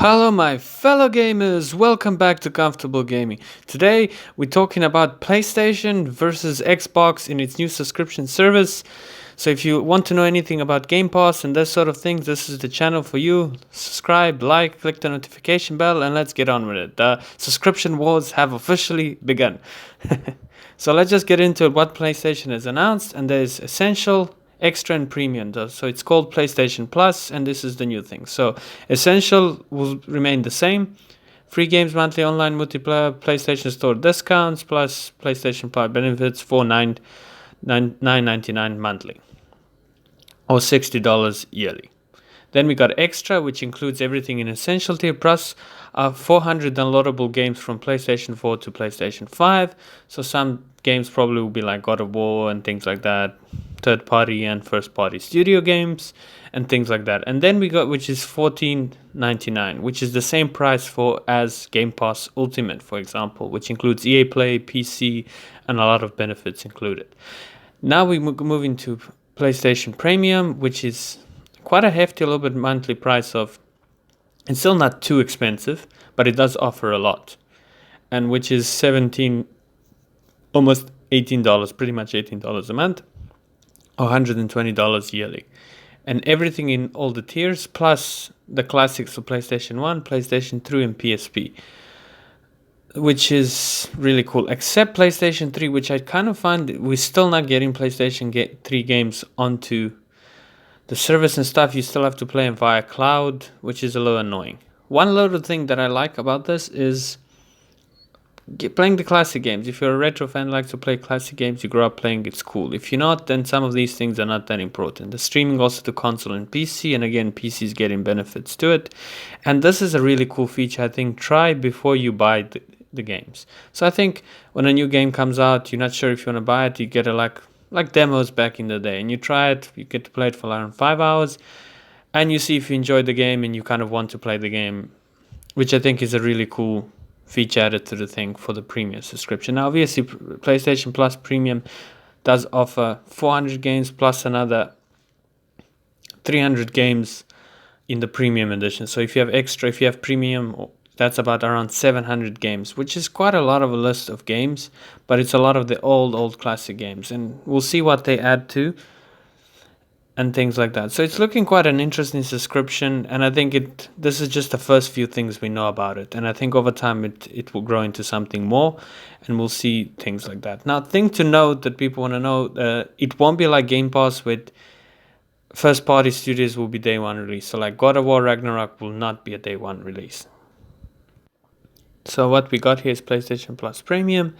Hello, my fellow gamers. Welcome back to Comfortable Gaming. Today, we're talking about PlayStation versus Xbox in its new subscription service. So, if you want to know anything about Game Pass and this sort of things, this is the channel for you. Subscribe, like, click the notification bell, and let's get on with it. The subscription wars have officially begun. So, let's just get into what PlayStation has announced, and there's Essential, Extra, and Premium. So it's called PlayStation Plus, and this is the new thing. So Essential will remain the same. Free games, monthly online multiplayer, PlayStation Store discounts, plus PlayStation Plus benefits for $9.99 monthly or $60 yearly. Then we got Extra, which includes everything in Essential tier, plus 400 downloadable games from PlayStation 4 to PlayStation 5. So some games probably will be like God of War and things like that, third party and first party studio games and things like that. And then we got, which is $14.99, which is the same price for as Game Pass Ultimate, for example, which includes EA Play, PC, and a lot of benefits included. Now we move into PlayStation Premium, which is quite a hefty little bit monthly price of, it's still not too expensive, but it does offer a lot, and which is almost $18, pretty much $18 a month, or $120 yearly, and everything in all the tiers plus the classics of PlayStation 1, PlayStation 3, and PSP, which is really cool, except PlayStation 3, which I kind of find we're still not getting PlayStation 3 games onto the service and stuff. You still have to play them via cloud, which is a little annoying. One little thing that I like about this is playing the classic games. If you're a retro fan, like to play classic games, you grow up playing, it's cool. If you're not, then some of these things are not that important. The streaming also to console and PC, and again, PC is getting benefits to it. And this is a really cool feature, I think. Try before you buy the games. So I think when a new game comes out, you're not sure if you want to buy it, you get a like demos back in the day, and you try it, you get to play it for around 5 hours, and you see if you enjoy the game and you kind of want to play the game, which I think is a really cool feature added to the thing for the premium subscription. Now obviously PlayStation Plus Premium does offer 400 games plus another 300 games in the premium edition. So if you have Extra, if you have Premium, that's about around 700 games, which is quite a lot of a list of games, but it's a lot of the old classic games, and we'll see what they add to and things like that. So it's looking quite an interesting subscription, and I think this is just the first few things we know about it, and I think over time it will grow into something more, and we'll see things like that. Now, thing to note that people want to know, it won't be like Game Pass with first party studios will be day one release. So like God of War Ragnarok will not be a day one release. So what we got here is PlayStation Plus Premium,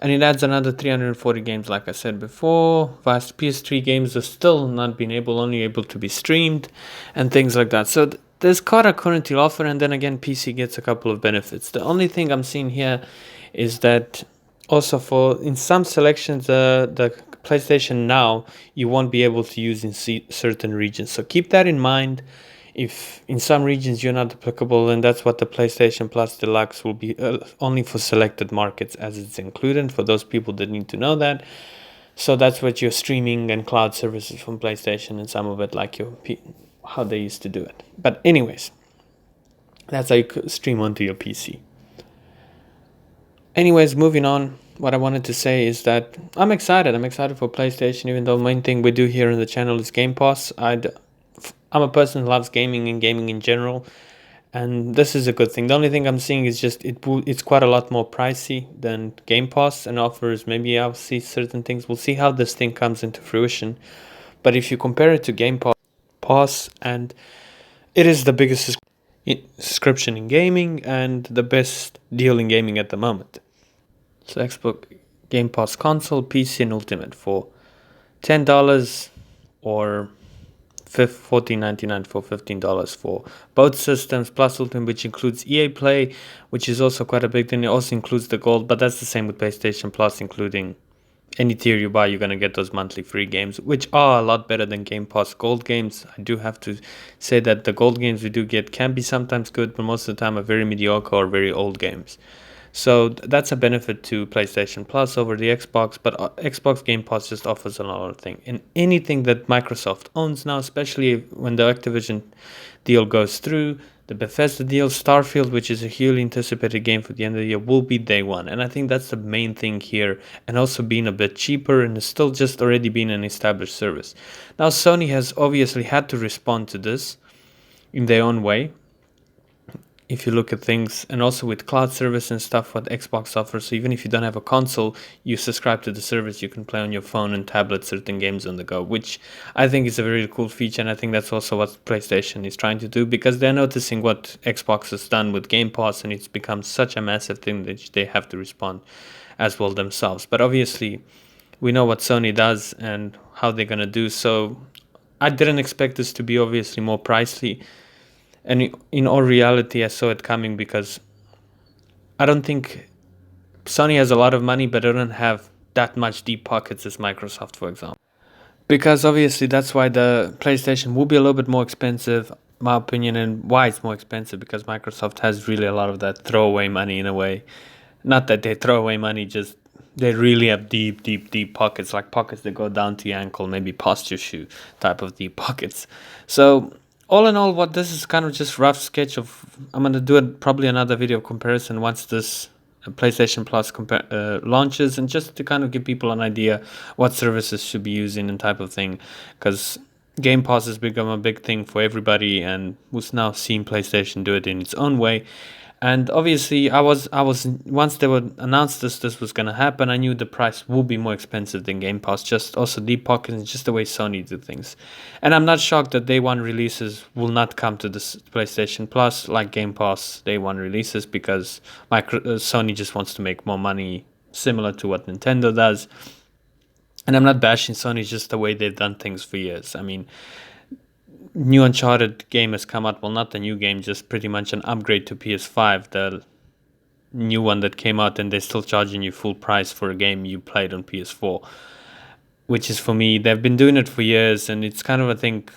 and it adds another 340 games, like I said before. Vast PS3 games are still not being only able to be streamed, and things like that. So there's quite a currently offer, and then again, PC gets a couple of benefits. The only thing I'm seeing here is that also in some selections, the PlayStation Now, you won't be able to use in certain regions. So keep that in mind. If in some regions you're not applicable, and that's what the PlayStation Plus Deluxe will be, only for selected markets as it's included, for those people that need to know that. So that's what your streaming and cloud services from PlayStation, and some of it like how they used to do it. But anyways, that's how you could stream onto your PC. Anyways, moving on, what I wanted to say is that I'm excited for PlayStation, even though the main thing we do here on the channel is Game Pass. I'm a person who loves gaming and gaming in general, and this is a good thing. The only thing I'm seeing is just it's quite a lot more pricey than Game Pass, and offers maybe I'll see certain things. We'll see how this thing comes into fruition. But if you compare it to Game Pass, and it is the biggest subscription in gaming and the best deal in gaming at the moment. So Xbox Game Pass console, PC, and Ultimate for $10 or $14.99 for $15 for both systems, plus Ultimate, which includes EA Play, which is also quite a big thing. It also includes the Gold, but that's the same with PlayStation Plus, including any tier you buy, you're going to get those monthly free games, which are a lot better than Game Pass Gold games. I do have to say that the Gold games we do get can be sometimes good, but most of the time are very mediocre or very old games. So that's a benefit to PlayStation Plus over the Xbox, but Xbox Game Pass just offers another thing. And anything that Microsoft owns now, especially when the Activision deal goes through, The Bethesda deal, Starfield, which is a hugely anticipated game for the end of the year, will be day one. And I think that's the main thing here. And also being a bit cheaper and still just already being an established service. Now, Sony has obviously had to respond to this in their own way, if you look at things, and also with cloud service and stuff what Xbox offers. So even if you don't have a console, you subscribe to the service, you can play on your phone and tablet certain games on the go, which I think is a very cool feature. And I think that's also what PlayStation is trying to do, because they're noticing what Xbox has done with Game Pass, and it's become such a massive thing that they have to respond as well themselves. But obviously we know what Sony does and how they're going to do. So I didn't expect this to be obviously more pricey. And in all reality, I saw it coming, because I don't think Sony has a lot of money, but they don't have that much deep pockets as Microsoft, for example. Because obviously that's why the PlayStation will be a little bit more expensive, my opinion, and why it's more expensive, because Microsoft has really a lot of that throwaway money in a way. Not that they throw away money, just they really have deep pockets, like pockets that go down to your ankle, maybe past your shoe type of deep pockets. So all in all, what this is kind of just rough sketch of. I'm gonna do probably another video comparison once this PlayStation Plus launches, and just to kind of give people an idea what services should be using and type of thing, because Game Pass has become a big thing for everybody, and we've now seen PlayStation do it in its own way. And obviously, I was once they were announced this was gonna happen, I knew the price will be more expensive than Game Pass. Just also deep pockets and just the way Sony do things. And I'm not shocked that day one releases will not come to this PlayStation Plus like Game Pass day one releases, because Sony just wants to make more money, similar to what Nintendo does. And I'm not bashing Sony, just the way they've done things for years. I mean, new Uncharted game has come out. Well, not the new game, just pretty much an upgrade to PS5, the new one that came out, and they're still charging you full price for a game you played on PS4, which is, for me, they've been doing it for years, and it's kind of a thing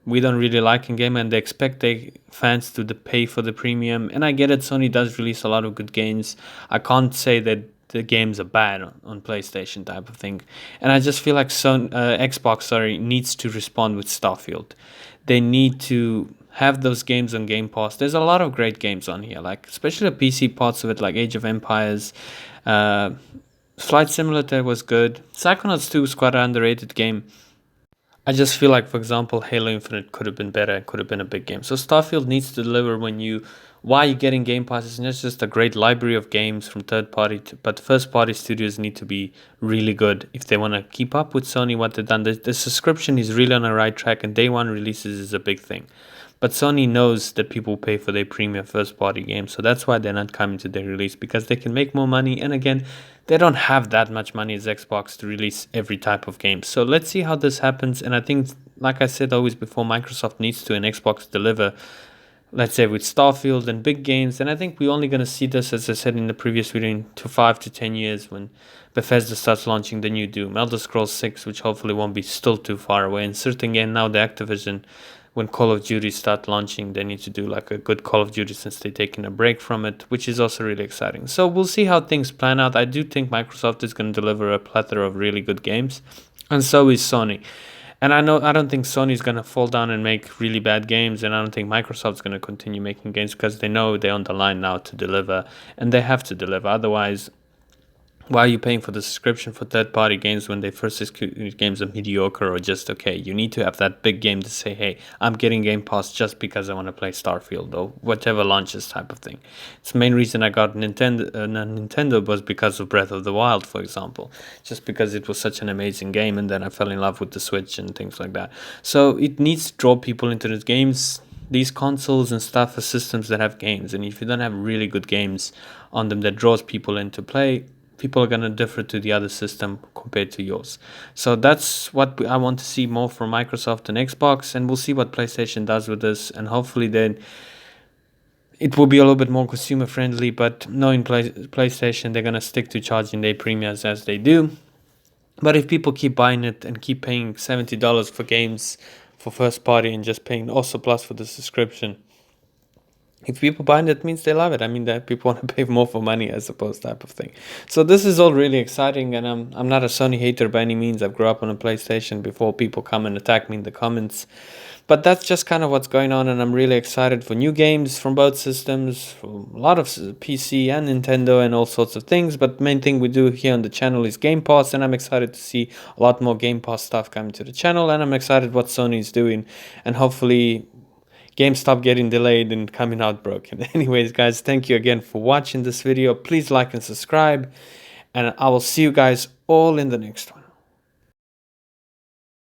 we don't really like in game, and they expect their fans to pay for the premium. And I get it, Sony does release a lot of good games. I can't say that the games are bad on PlayStation type of thing. And I just feel like Xbox needs to respond with Starfield. They need to have those games on Game Pass. There's a lot of great games on here, like especially the PC parts of it, like Age of Empires. Flight Simulator was good. Psychonauts 2 was quite an underrated game. I just feel like, for example, Halo Infinite could have been better, could have been a big game. So Starfield needs to deliver why you're getting Game Pass. It's not just a great library of games from third party, but first party studios need to be really good if they want to keep up with Sony, what they've done. The subscription is really on the right track, and day one releases is a big thing. But Sony knows that people pay for their premium first party games, so that's why they're not coming to their release, because they can make more money. And again, they don't have that much money as Xbox to release every type of game. So let's see how this happens. And I think, like I said always before, Microsoft needs to and Xbox deliver, let's say with Starfield and big games. And I think we're only going to see this, as I said in the previous video, in 5 to 10 years when Bethesda starts launching the new Doom, Elder Scrolls 6, which hopefully won't be still too far away. And certainly again, now the Activision, when Call of Duty start launching, they need to do like a good Call of Duty, since they're taking a break from it, which is also really exciting. So we'll see how things plan out. I do think Microsoft is going to deliver a plethora of really good games, and so is Sony. And I don't think Sony's going to fall down and make really bad games, and I don't think Microsoft's going to continue making games, because they know they're on the line now to deliver, and they have to deliver. Otherwise, why are you paying for the subscription for third-party games when they first games are mediocre or just okay? You need to have that big game to say, hey, I'm getting Game Pass just because I want to play Starfield or whatever launches type of thing. It's the main reason I got Nintendo was because of Breath of the Wild, for example. Just because it was such an amazing game, and then I fell in love with the Switch and things like that. So it needs to draw people into these games. These consoles and stuff are systems that have games, and if you don't have really good games on them that draws people into play, people are going to defer to the other system compared to yours. So that's what I want to see more from Microsoft and Xbox, and we'll see what PlayStation does with this, and hopefully then it will be a little bit more consumer friendly. But knowing PlayStation, they're going to stick to charging their premiums as they do. But if people keep buying it and keep paying $70 for games for first party and just paying also plus for the subscription, if people buy it, that means they love it. I mean, that people want to pay more for money, I suppose, type of thing. So this is all really exciting, and I'm not a Sony hater by any means. I've grew up on a PlayStation before people come and attack me in the comments. But that's just kind of what's going on, and I'm really excited for new games from both systems, for a lot of PC and Nintendo and all sorts of things. But main thing we do here on the channel is Game Pass, and I'm excited to see a lot more Game Pass stuff coming to the channel, and I'm excited what Sony is doing, and hopefully games stop getting delayed and coming out broken. Anyways, guys, thank you again for watching this video. Please like and subscribe, and I will see you guys all in the next one.